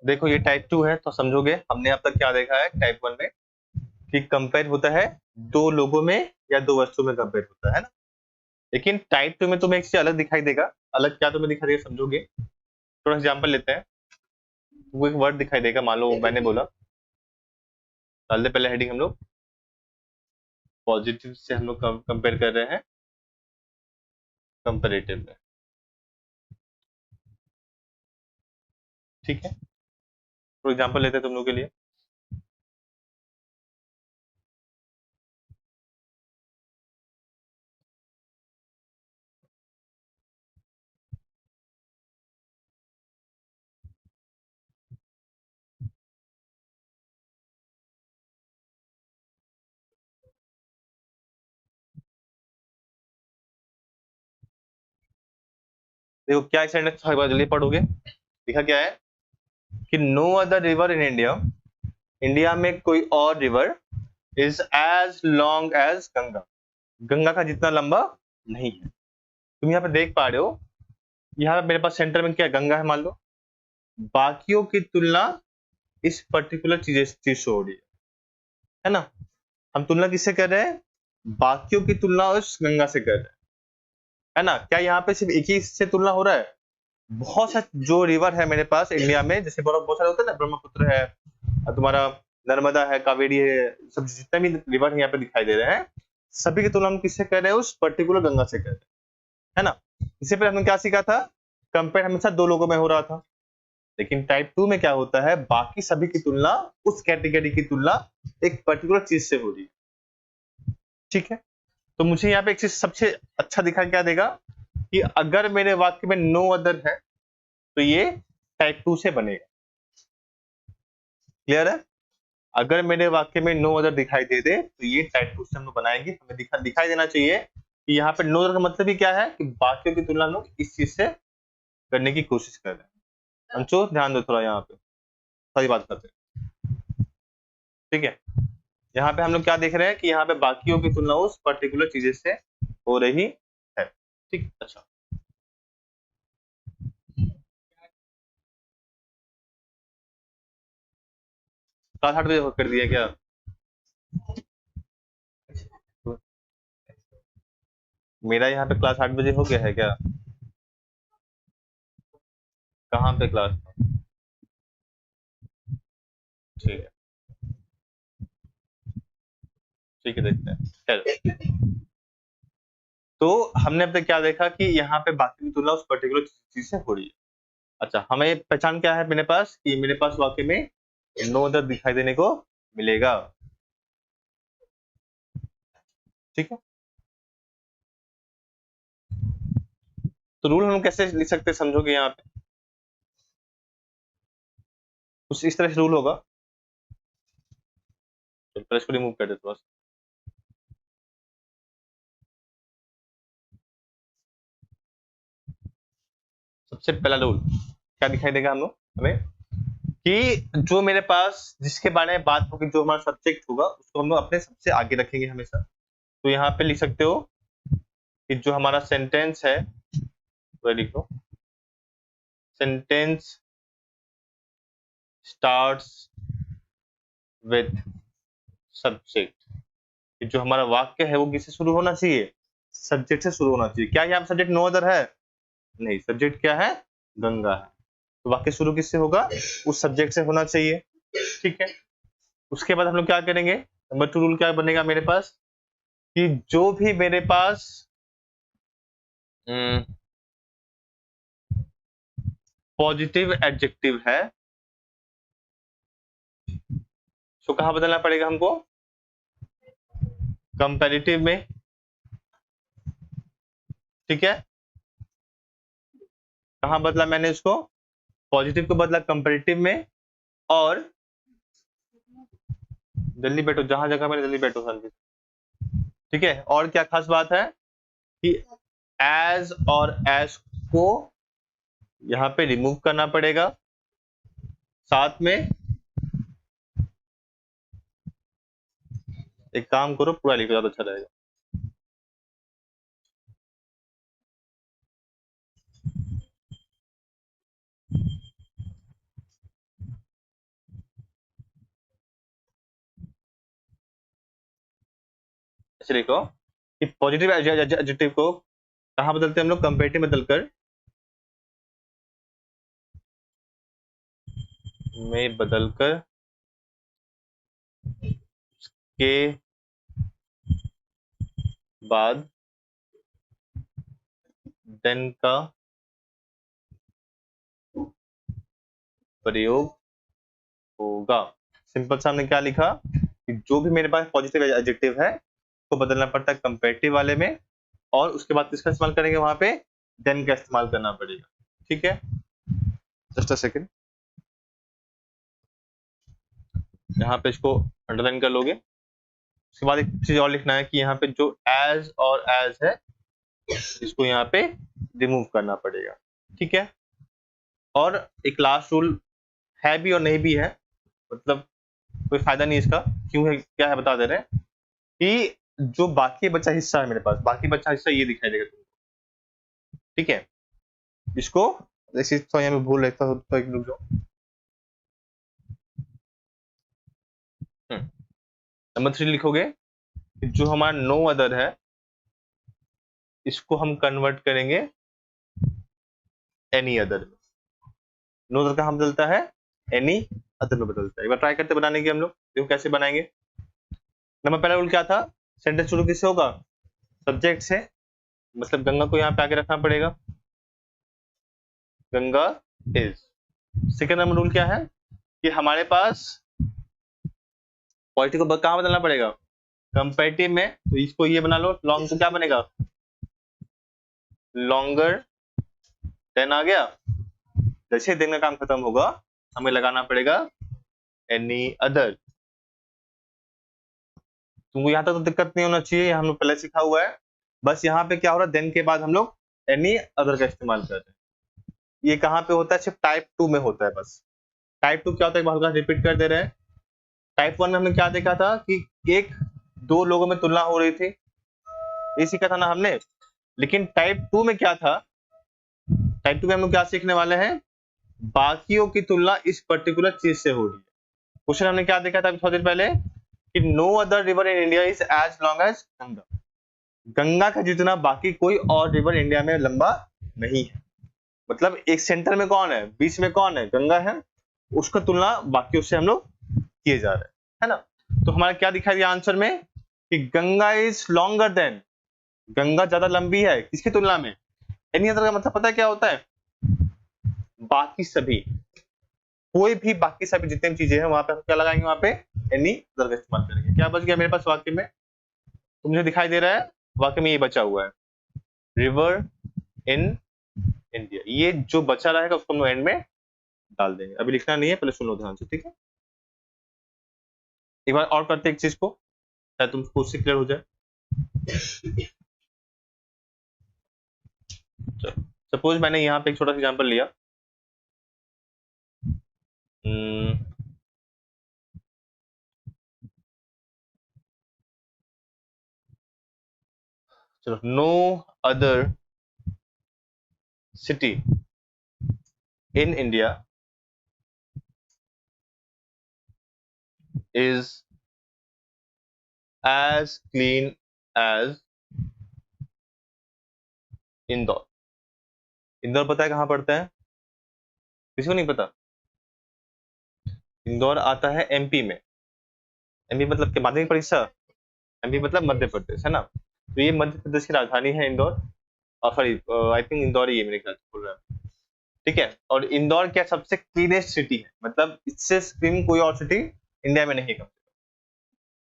देखो ये टाइप 2 है तो समझोगे, हमने अब तक क्या देखा है टाइप 1 में कि कंपेयर होता है दो लोगों में या दो वस्तुओं में कंपेयर होता है ना। लेकिन टाइप 2 में तुम्हें एक चीज अलग दिखाई देगा। अलग क्या तुम्हें दिखाई देगा समझोगे। थोड़ा एग्जाम्पल लेते हैं। वो एक वर्ड दिखाई देगा, मान लो मैंने बोला, डाल दे पहले हेडिंग हम लोग पॉजिटिव से हम लोग कंपेयर कर रहे हैं कंपेरेटिव में। ठीक है, तो एग्जाम्पल लेते हैं तुम लोग के लिए। देखो क्या सेंटेंस जल्दी पढ़ोगे। लिखा क्या है कि no other river in India, India में कोई और river is as long as Ganga, Ganga का जितना लंबा नहीं है। तुम यहाँ पे देख पा रहे हो, यहाँ पे मेरे पास सेंटर में क्या है, गंगा है मान लो। बाकियों की तुलना इस पर्टिकुलर चीज से हो रही है ना। हम तुलना किससे कर रहे हैं, बाकियों की तुलना उस गंगा से कर रहे हैं, है ना। क्या यहाँ पे सिर्फ एक ही से तुलना हो रहा है, बहुत सा जो रिवर है मेरे पास इंडिया में, जैसे बहुत सारे होते हैं ना, ब्रह्मपुत्र है, तुम्हारा नर्मदा है, कावेरी है, सब जितने भी रिवर यहाँ पे दिखाई दे रहे हैं, सभी की तुलना हम किससे कर रहे हैं, उस पर्टिकुलर गंगा से कर रहे हैं, है ना। इससे पहले हमने क्या सीखा था, कंपेयर हमेशा दो लोगों में हो रहा था। लेकिन टाइप 2 में क्या होता है, बाकी सभी की तुलना, उस कैटेगरी की तुलना एक पर्टिकुलर चीज से हो रही है। ठीक है, तो मुझे यहाँ पे एक चीज सबसे अच्छा दिखा क्या देगा कि अगर मेरे वाक्य में नो अदर है तो ये टाइप 2 से बनेगा। क्लियर है। अगर मेरे वाक्य में नो अदर दिखाई दे दे तो ये टाइप 2 से हम लोग बनाएंगे। हमें दिखाई देना चाहिए कि यहाँ पे नो अदर का मतलब ही क्या है कि बाकियों की तुलना लोग इस चीज से करने की कोशिश कर रहे हैं। अंशु ध्यान दो थोड़ा, यहाँ पे सारी बात करते हैं। ठीक है, यहाँ पे हम लोग क्या देख रहे हैं कि यहाँ पे बाकियों की तुलना उस पर्टिकुलर चीजें से हो रही है। ठीक, अच्छा। क्लास 8 बजे कर दिया क्या? मेरा यहाँ पे क्लास 8 बजे हो गया है क्या? कहाँ पे क्लास? ठीक है, ठीक है, देखते हैं। चलो, तो हमने अब तक क्या देखा कि यहाँ पे बाकी की तुलना उस पर्टिकुलर चीज से हो रही है। अच्छा, हमें पहचान क्या है मेरे पास कि मेरे पास वाक्य में नो अदर दिखाई देने को मिलेगा। ठीक है, तो रूल हम कैसे लिख सकते हैं समझोगे। यहाँ पे कुछ इस तरह से रूल होगा। तो पहले इसको रिमूव कर देते बस। सबसे पहला रूल क्या दिखाई देगा हम लोग हमें कि जो मेरे पास जिसके बारे में बात होगी, जो हमारा सब्जेक्ट होगा, उसको हम लोग अपने सबसे आगे रखेंगे हमेशा। तो यहाँ पे लिख सकते हो कि जो हमारा सेंटेंस है वह लिखो, सेंटेंस स्टार्ट्स विथ सब्जेक्ट। जो हमारा वाक्य है वो किससे शुरू होना चाहिए, सब्जेक्ट से शुरू होना चाहिए। क्या यहाँ सब्जेक्ट नो अदर है? नहीं, सब्जेक्ट क्या है, गंगा है। तो वाक्य शुरू किससे होगा, उस सब्जेक्ट से होना चाहिए। ठीक है, उसके बाद हम लोग क्या करेंगे, नंबर 2 रूल क्या बनेगा मेरे पास कि जो भी मेरे पास पॉजिटिव एडजेक्टिव है, तो कहाँ बदलना पड़ेगा हमको, कंपैरेटिव में। ठीक है, कहाँ बदला मैंने इसको, पॉजिटिव को बदला कंपैरेटिव में। और जल्दी बैठो, जहां जगह मैंने जल्दी बैठो सर। ठीक है, और क्या खास बात है कि एज और एस को यहाँ पे रिमूव करना पड़ेगा। साथ में एक काम करो, पूरा लिखो, ज्यादा अच्छा रहेगा। ऐसे लिखो कि पॉजिटिव एडजेक्टिव को कहाँ बदलते हैं हम लोग, कंपेरेटिव बदलकर में बदलकर के बाद देन का प्रयोग होगा। सिंपल सा हमने क्या लिखा कि जो भी मेरे पास पॉजिटिव एडजेक्टिव है तो बदलना पड़ता है कंपेरेटिव वाले में, और उसके बाद किसका इस्तेमाल करेंगे वहां पे, देन का इस्तेमाल करना पड़ेगा। ठीक है, जस्ट अ सेकंड, यहाँ पे इसको अंडरलाइन कर लोगे। उसके बाद एक चीज और लिखना है कि यहाँ पे जो एज और एज है इसको यहाँ पे रिमूव करना पड़ेगा। ठीक है, और एक लास्ट रूल है भी और नहीं भी है, मतलब कोई फायदा नहीं इसका, क्यों है क्या है बता दे रहे हैं कि जो बाकी बचा हिस्सा है मेरे पास, बाकी बचा हिस्सा ये दिखाई देगा तुमको। ठीक है, इसको जैसे तो यहाँ में भूल रहता हो तो एक रुक जाओ। नंबर 3 लिखोगे कि जो हमारा नो अदर है इसको हम कन्वर्ट करेंगे एनी अदर में। नो अदर का हम बदलता है एनी अदर में बदलता है। एक बार ट्राई करते बनाने की हम लोग, देखो कैसे बनाएंगे। नंबर पहला रूल क्या था, सेंटेंस शुरू किससे होगा, सब्जेक्ट से, मतलब गंगा को यहाँ पे आगे रखना पड़ेगा, Ganga is. Second number rule क्या है कि हमारे पास पॉजिटिव को कहाँ बदलना पड़ेगा, कंपेरेटिव में, तो इसको ये बना लो, लॉन्ग तो क्या बनेगा, लॉन्गर देन आ गया। जैसे दिन का काम खत्म होगा हमें लगाना पड़ेगा एनी अदर। तुमको यहाँ तक तो दिक्कत नहीं होना चाहिए, हम लोग पहले सीखा हुआ है। बस यहाँ पे क्या हो रहा है, देन के बाद हम लोग एनी अदर का इस्तेमाल कर रहे हैं। ये कहाँ पे होता है, सिर्फ टाइप 2 में होता है बस। टाइप 2 क्या होता है, हल्का रिपीट कर दे रहे हैं। टाइप 1 में हमने क्या देखा था कि एक दो लोगों में तुलना हो रही थी, ये सीखा था ना हमने। लेकिन टाइप 2 में क्या था, टाइप 2 में हम लोग क्या सीखने वाले हैं, बाकियों की तुलना इस पर्टिकुलर चीज से हो रही है। क्वेश्चन हमने क्या देखा था अभी थोड़ी देर पहले कि no other river in India is as long as Ganga. Ganga का जितना बाकी कोई और रिवर इंडिया में लंबा नहीं है। मतलब एक सेंटर में कौन है, बीच में कौन है, गंगा है, उसका तुलना बाकियों से हम लोग किए जा रहे हैं, है ना। तो हमारा क्या दिखाई दिया आंसर में कि Ganga is longer than, Ganga ज्यादा लंबी है किसकी तुलना में, एनी अदर का मतलब पता है क्या होता है, बाकी सभी, कोई भी बाकी सभी जितने भी चीजें हैं वहां पे हम क्या लगाएंगे, वहां पे एनी अदर का इस्तेमाल करेंगे। क्या बच गया मेरे पास वाक्य में, तो मुझे दिखाई दे रहा है वाक्य में ये बचा हुआ है, रिवर इन इंडिया। ये जो बचा रहेगा उसको हम एंड में डाल देंगे, अभी लिखना नहीं है, पहले सुन लो ध्यान से, ठीक है। एक बार और करते एक चीज को, शायद तुमको उससे क्लियर हो जाए। सपोज मैंने यहाँ पे एक छोटा सा एग्जांपल लिया, चलो, no other city in India is as clean as Indore. Indore पता है कहाँ पड़ता है, किसी को नहीं पता। इंदौर आता है एमपी में। एमपी मतलब क्या, माध्यमिक परीक्षा, एमपी मतलब मध्य प्रदेश, है ना। तो ये मध्य प्रदेश की राजधानी है इंदौर, और सॉरी आई थिंक इंदौर ही है मेरे ख्याल से बोल रहा है। ठीक है, और इंदौर क्या सबसे क्लीनेस्ट सिटी है, मतलब इससे क्लीन कोई और सिटी इंडिया में नहीं है।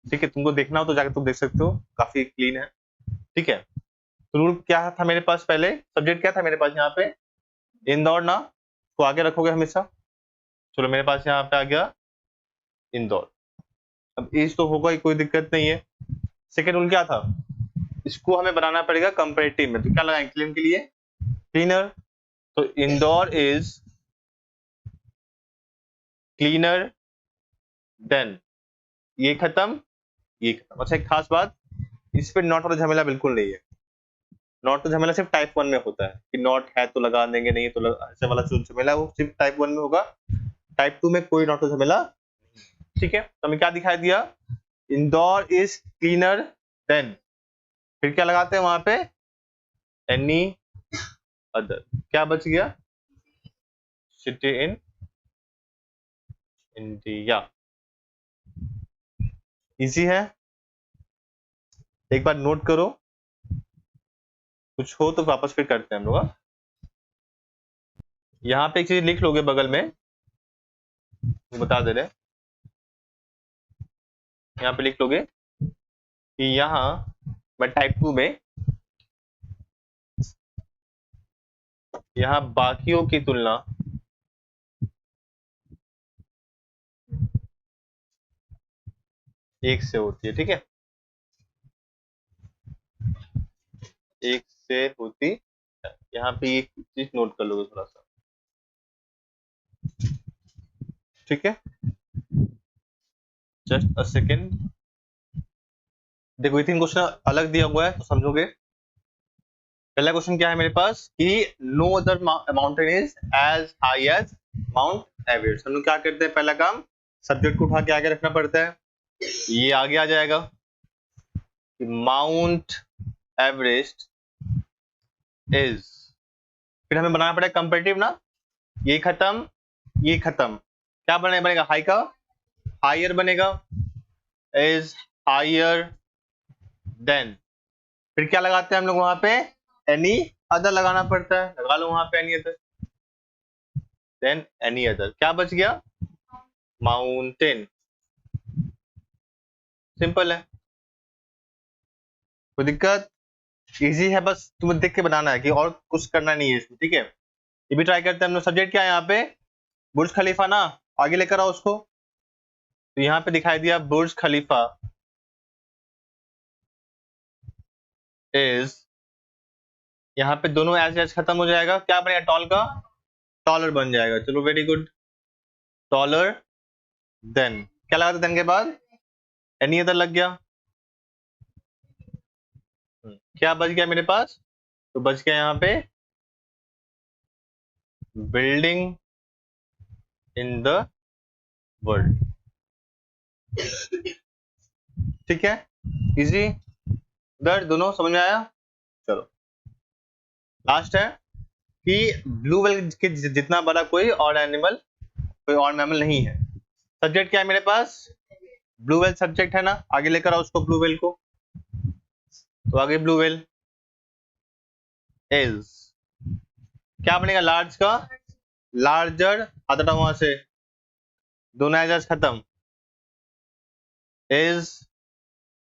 ठीक है, तुमको देखना हो तो जाकर तुम देख सकते हो, काफी क्लीन है। ठीक है, तो रूल क्या था मेरे पास, पहले सब्जेक्ट क्या था मेरे पास यहाँ पे, इंदौर ना, को आगे रखोगे हमेशा। चलो मेरे पास यहाँ पे आ गया इंदौर, अब इस तो होगा ही, कोई दिक्कत नहीं है। सेकेंड रूल क्या था, इसको हमें बनाना पड़ेगा कंपेरेटिव में, तो क्या लगाएंगे क्लीन के लिए, क्लीनर। तो इंदौर इज क्लीनर देन, ये खत्म, ये खत्म। अच्छा एक खास बात, इस पे नॉट वाला झमेला बिल्कुल नहीं है। नॉट तो झमेला सिर्फ टाइप 1 में होता है कि नॉट है तो लगा देंगे, नहीं तो ऐसे वाला जो झमेला वो सिर्फ टाइप 1 में होगा, टाइप 2 में कोई नॉट तो झमेला। ठीक है, तो हमें क्या दिखाई दिया, इंदौर इज क्लीनर देन, फिर क्या लगाते हैं वहां पे, एनी अदर। क्या बच गया, सिटी इन इंडिया। इजी है, एक बार नोट करो, कुछ हो तो वापस फिर करते हैं हम लोग। यहाँ पे एक चीज लिख लोगे बगल में, बता दे रहे, यहाँ पे लिख लोगे कि यहाँ मैं टाइप 2 में यहाँ बाकियों की तुलना एक से होती है, ठीक है, एक से होती। यहाँ पे एक चीज नोट कर लोगे थोड़ा सा, ठीक है, जस्ट अ सेकेंड। देखो ये 3 क्वेश्चन अलग दिया हुआ है तो समझोगे। पहला क्वेश्चन क्या है मेरे पास कि no other mountain is as high as Mount Everest. हम लोग क्या करते हैं, पहला काम सब्जेक्ट को उठा के आगे रखना पड़ता है, ये आगे आ जाएगा कि माउंट एवरेस्ट इज, फिर हमें बनाना पड़ेगा कंपैरेटिव ना, ये खत्म ये खत्म, क्या बनेगा हाई का हायर बनेगा, इज हायर देन, फिर क्या लगाते हैं हम लोग वहां पे, एनी अदर लगाना पड़ता है, लगा लो वहां पे any other, then any other, क्या बच गया, माउंटेन। सिंपल है, कोई दिक्कत, इजी है, बस तुम्हें देख के बनाना है कि और कुछ करना नहीं है इसमें, ठीक है। ये भी ट्राई करते हैं हम लोग। सब्जेक्ट क्या है यहाँ पे, बुर्ज खलीफा ना, आगे लेकर आओ उसको, तो यहाँ पे दिखाई दिया बुर्ज खलीफा इज, यहाँ पे दोनों एज खत्म हो जाएगा, क्या बनेगा टॉल का टॉलर बन जाएगा, चलो वेरी गुड, टॉलर देन, क्या लगा था देन के बाद, एनी अदर लग गया। क्या बच गया मेरे पास, तो बच गया यहाँ पे बिल्डिंग इन द वर्ल्ड, ठीक है, इजी, उधर दोनों समझ में आया। चलो लास्ट है कि ब्लू व्हेल के जितना बड़ा कोई और एनिमल, कोई और मैमल नहीं है। सब्जेक्ट क्या है मेरे पास, ब्लू व्हेल सब्जेक्ट है ना, आगे लेकर आओ उसको ब्लू व्हेल को, तो आगे ब्लू व्हेल इज, क्या बनेगा लार्ज का लार्जर, आता वहां से दोनों एज खत्म, इज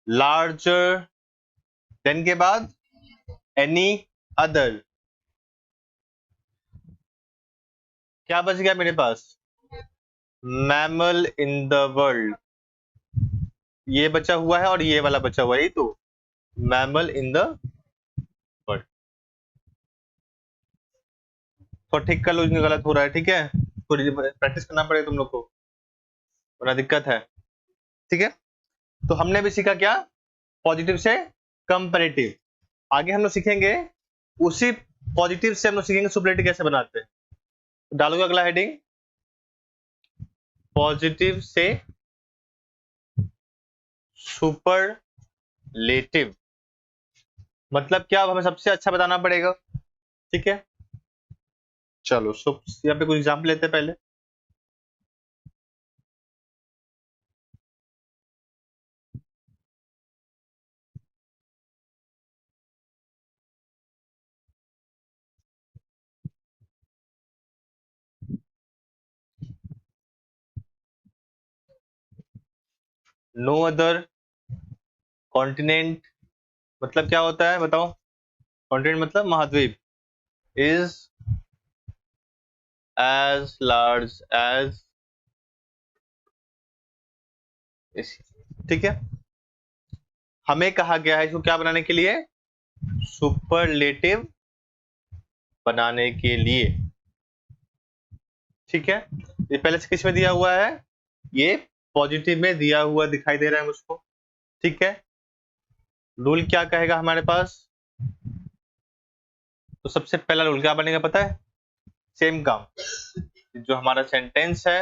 लार्जर देन के बाद एनी अदर, क्या बच गया मेरे पास, मैमल इन द वर्ल्ड, ये बचा हुआ है और ये वाला बचा हुआ है, तो मैमल इन द वर्ल्ड, तो ठीक कर लो, गलत हो रहा है, ठीक है, थोड़ी प्रैक्टिस करना पड़ेगा तुम लोग को, बड़ा दिक्कत है, ठीक है। तो हमने भी सीखा क्या, पॉजिटिव से कंपैरेटिव, आगे हम लोग सीखेंगे उसी पॉजिटिव से हम लोग सीखेंगे सुपरलेटिव कैसे बनाते हैं। तो डालोगे अगला हेडिंग, पॉजिटिव से सुपरलेटिव, मतलब क्या, हमें सबसे अच्छा बताना पड़ेगा, ठीक है। चलो यहाँ पे कुछ एग्जाम्पल लेते हैं पहले, नो अदर कॉन्टिनेंट, मतलब क्या होता है बताओ, कॉन्टिनेंट मतलब महाद्वीप, इज एज लार्ज एज, ठीक है, हमें कहा गया है इसको क्या बनाने के लिए, सुपरलेटिव बनाने के लिए, ठीक है। ये पहले से किस में दिया हुआ है, ये पॉजिटिव में दिया हुआ दिखाई दे रहा है मुझको, ठीक है। रूल क्या कहेगा हमारे पास, तो सबसे पहला रूल क्या बनेगा पता है, सेम काम, जो हमारा सेंटेंस है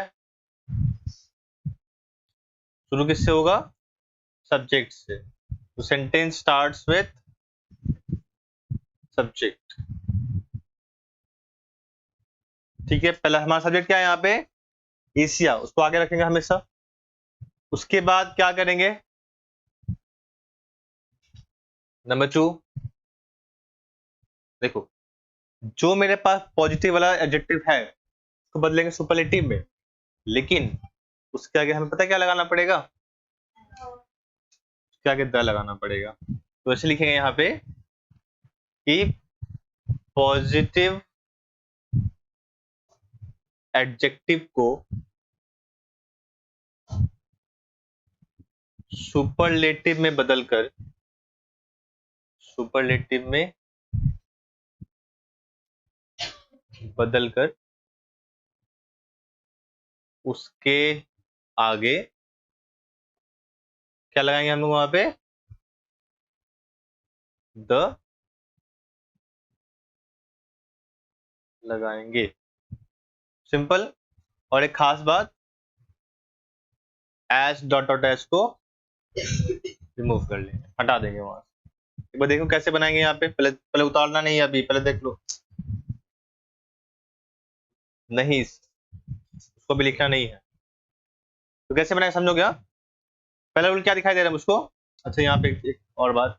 शुरू किससे होगा, सब्जेक्ट से, तो सेंटेंस स्टार्ट्स विथ सब्जेक्ट। ठीक है, पहला हमारा सब्जेक्ट क्या है यहाँ पे, एशिया, उसको आगे रखेंगे हमेशा। उसके बाद क्या करेंगे, नंबर 2, देखो जो मेरे पास पॉजिटिव वाला एडजेक्टिव है उसको बदलेंगे सुपरलेटिव में, लेकिन उसके आगे हमें पता है क्या लगाना पड़ेगा, उसके आगे द लगाना पड़ेगा। तो ऐसे लिखेंगे यहाँ पे कि पॉजिटिव एडजेक्टिव को सुपरलेटिव में बदलकर, सुपरलेटिव में बदलकर उसके आगे क्या लगाएंगे हम लोग वहां पे, द लगाएंगे, सिंपल। और एक खास बात, एच डॉट डॉट एच को रिमूव कर लेंगे, हटा देंगे वहां से। एक बार देखो कैसे बनाएंगे यहाँ पे, पहले पहले उतारना नहीं है अभी, पहले देख लो, नहीं उसको भी लिखना नहीं है, तो कैसे बनाएंगे समझोगे आप। पहले रूल क्या दिखाई दे रहा है मुझको, अच्छा यहाँ पे एक और बात,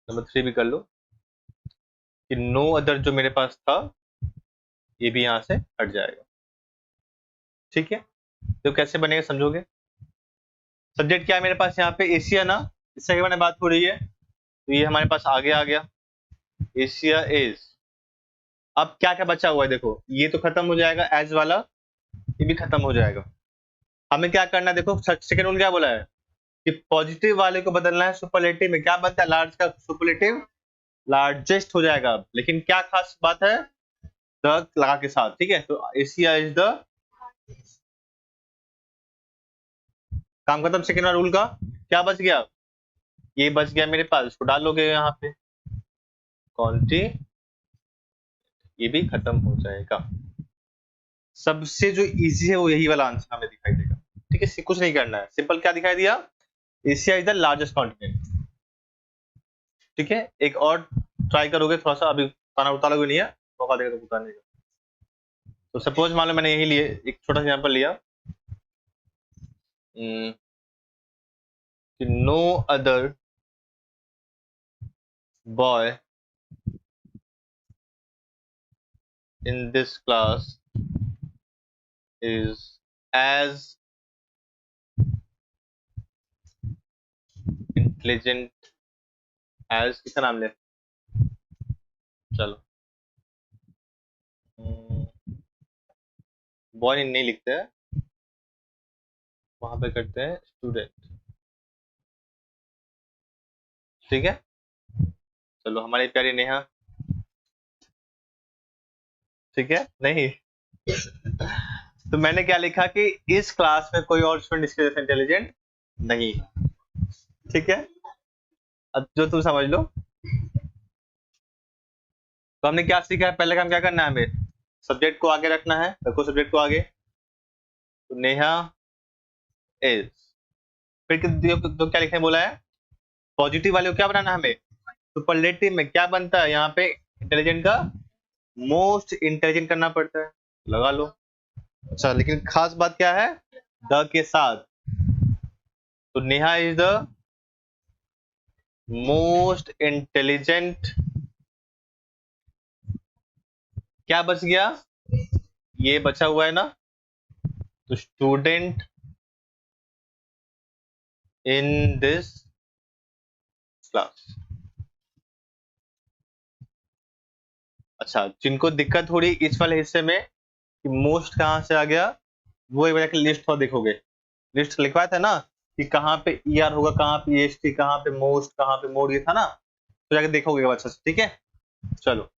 नंबर 3 भी कर लो, कि नो अदर जो मेरे पास था ये भी यहाँ से हट जाएगा। ठीक है, तो कैसे बनेगा समझोगे। सब्जेक्ट क्या है मेरे पास यहाँ पे, एशिया ना, इससे बारे में बात हो रही है, तो ये हमारे पास आगे आ गया, एशिया इज। अब क्या क्या बचा हुआ है देखो, ये तो खत्म हो जाएगा एज वाला, ये भी खत्म हो जाएगा। हमें क्या करना है देखो, सेकंड रूल क्या बोला है कि पॉजिटिव वाले को बदलना है सुपरलेटिव में, क्या बनता है लार्ज का सुपरलेटिव लार्जेस्ट हो जाएगा अब। लेकिन क्या खास बात है, द लगा के साथ, ठीक है। तो एशिया इज द, काम खत्म सेकंड रूल का। क्या बच गया, ये बच गया मेरे पास, इसको डालोगे यहाँ पे क्वांटिटी, ये भी खत्म हो जाएगा। सबसे जो इजी है वो यही वाला आंसर हमें दिखाई देगा। ठीक है, कुछ नहीं करना है, सिंपल क्या दिखाई दिया, Asia is the largest continent. ठीक है, एक और ट्राई करोगे थोड़ा सा, अभी खाना उतारोगे नहीं है, मौका देगा तो उतारने का। तो सपोज मान लो मैंने यही लिए, एक छोटा सा एग्जांपल लिया, कि no other boy in this class is as intelligent as, किसका नाम ले, चलो बॉय नहीं लिखते हैं, वहां पे करते हैं स्टूडेंट। ठीक है, चलो हमारी प्यारी नेहा, ठीक है नहीं तो मैंने क्या लिखा कि इस क्लास में कोई और स्टूडेंट इसके जैसे इंटेलिजेंट नहीं। ठीक है, अब जो तुम समझ लो। तो हमने क्या सीखा है, पहले काम क्या करना है, हमें सब्जेक्ट को आगे रखना है, रखो सब्जेक्ट को आगे, तो नेहा इज, फिर तो क्या लिखने बोला है, पॉजिटिव वाले को क्या बनाना है हमें, सुपरलेटिव में क्या बनता है यहाँ पे, इंटेलिजेंट का मोस्ट इंटेलिजेंट करना पड़ता है, लगा लो। अच्छा, लेकिन खास बात क्या है, द के साथ, तो Neha is the most intelligent, क्या बच गया, ये बचा हुआ है ना, तो स्टूडेंट इन दिस क्लास। अच्छा, जिनको दिक्कत हो रही इस वाले हिस्से में कि मोस्ट कहां से आ गया, वो एक बार लिस्ट पर देखोगे, लिस्ट लिखवाया था ना कि कहाँ पे ईआर होगा, कहाँ पे ईएसटी, कहाँ पे मोस्ट, कहाँ पे मोड, ये था ना, तो जाके देखोगे अच्छा से। ठीक है, चलो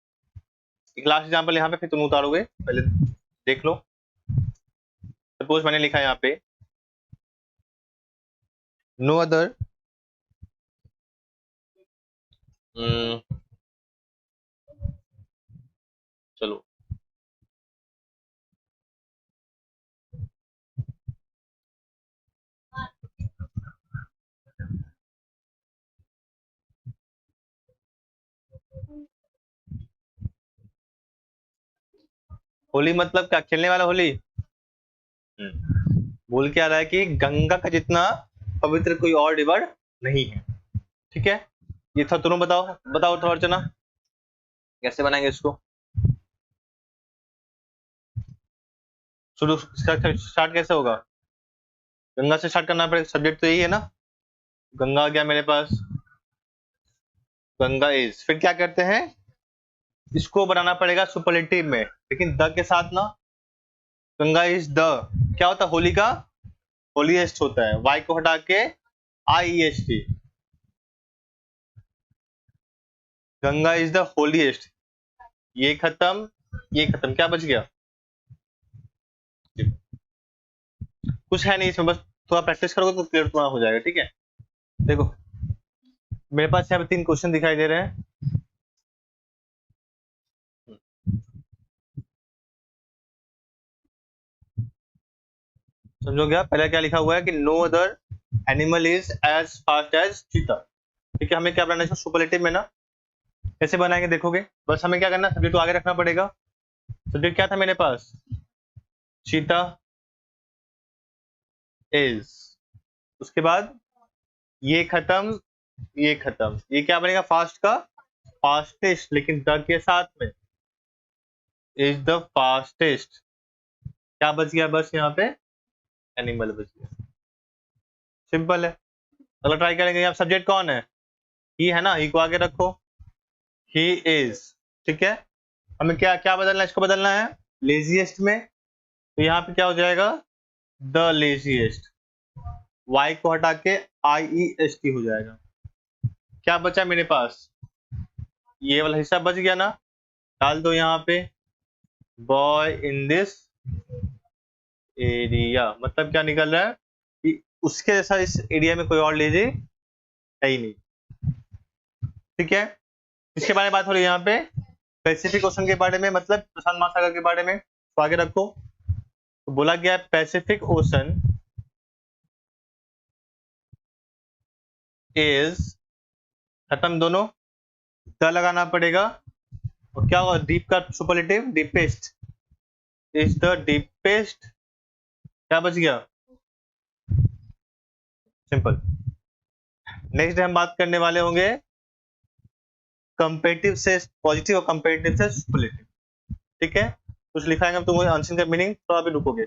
एक लास्ट एग्जांपल यहाँ पे, फिर तुम उतारोगे, पहले देख लो। सपोज मैंने लिखा है यहाँ पे, नो अदर चलो होली मतलब क्या, खेलने वाला होली? बोल क्या रहा है कि गंगा का जितना पवित्र कोई और रिवर नहीं है। ठीक है, ये था। तुम बताओ बताओ तो अर्चना, कैसे बनाएंगे इसको? शुरू स्टार्ट कैसे होगा? गंगा से स्टार्ट करना पड़ेगा, सब्जेक्ट तो यही है ना। गंगा आ गया मेरे पास, गंगा इज, फिर क्या करते हैं, इसको बनाना पड़ेगा सुपरलेटिव में, लेकिन द के साथ ना। गंगा इज द, क्या होता है, होली का होलीएस्ट होता है, वाई को हटा के IEST, Ganga is the holiest. ये खत्म, ये खत्म, क्या बच गया? कुछ है नहीं इसमें, बस थोड़ा प्रैक्टिस करोगे तो क्लियर तुम्हारा हो जाएगा। ठीक है, देखो मेरे पास यहाँ पे 3 क्वेश्चन दिखाई दे रहे हैं। समझो क्या, पहले क्या लिखा हुआ है कि no other animal is as fast as cheetah. ठीक है, हमें क्या बनाना है सुपरलेटिव में ना, कैसे बनाएंगे देखोगे। बस हमें क्या करना है, सब्जेक्ट को आगे रखना पड़ेगा। सब्जेक्ट क्या था मेरे पास, चीता इज, उसके बाद ये खत्म, ये खत्म, ये क्या बनेगा, फास्ट का फास्टेस्ट, लेकिन द के साथ में इज द फास्टेस्ट। क्या बच गया बस यहाँ पे, एनिमल बच गया। सिंपल है। अगला ट्राई करेंगे। यहाँ सब्जेक्ट कौन है, ही है ना, ही को आगे रखो, ही इज। ठीक है, हमें क्या क्या बदलना है, इसको बदलना है लेजीएस्ट में, तो यहाँ पे क्या हो जाएगा, द लेजीएस्ट, वाई को हटा के IEST हो जाएगा। क्या बचा मेरे पास, ये वाला हिस्सा बच गया ना, डाल दो यहाँ पे, बॉय इन दिस एरिया, मतलब क्या निकल रहा है कि उसके जैसा इस एरिया में कोई और लेजी है ही नहीं। ठीक है, इसके बारे में बात हो रही है यहाँ पे, पैसिफिक ओशन के बारे में, मतलब प्रशांत महासागर के बारे में, तो आगे रखो। तो बोला गया पैसिफिक ओशन इज, खत्म दोनों, द लगाना पड़ेगा, और क्या होगा, डीप का superlative, deepest is the deepest, क्या बच गया, सिंपल। नेक्स्ट हम बात करने वाले होंगे कंपेरेटिव से पॉजिटिव और कंपेरेटिव से सुपरलेटिव। ठीक है, कुछ लिखाएंगे हम, तुम आंसर का मीनिंग, तो अभी रुकोगे।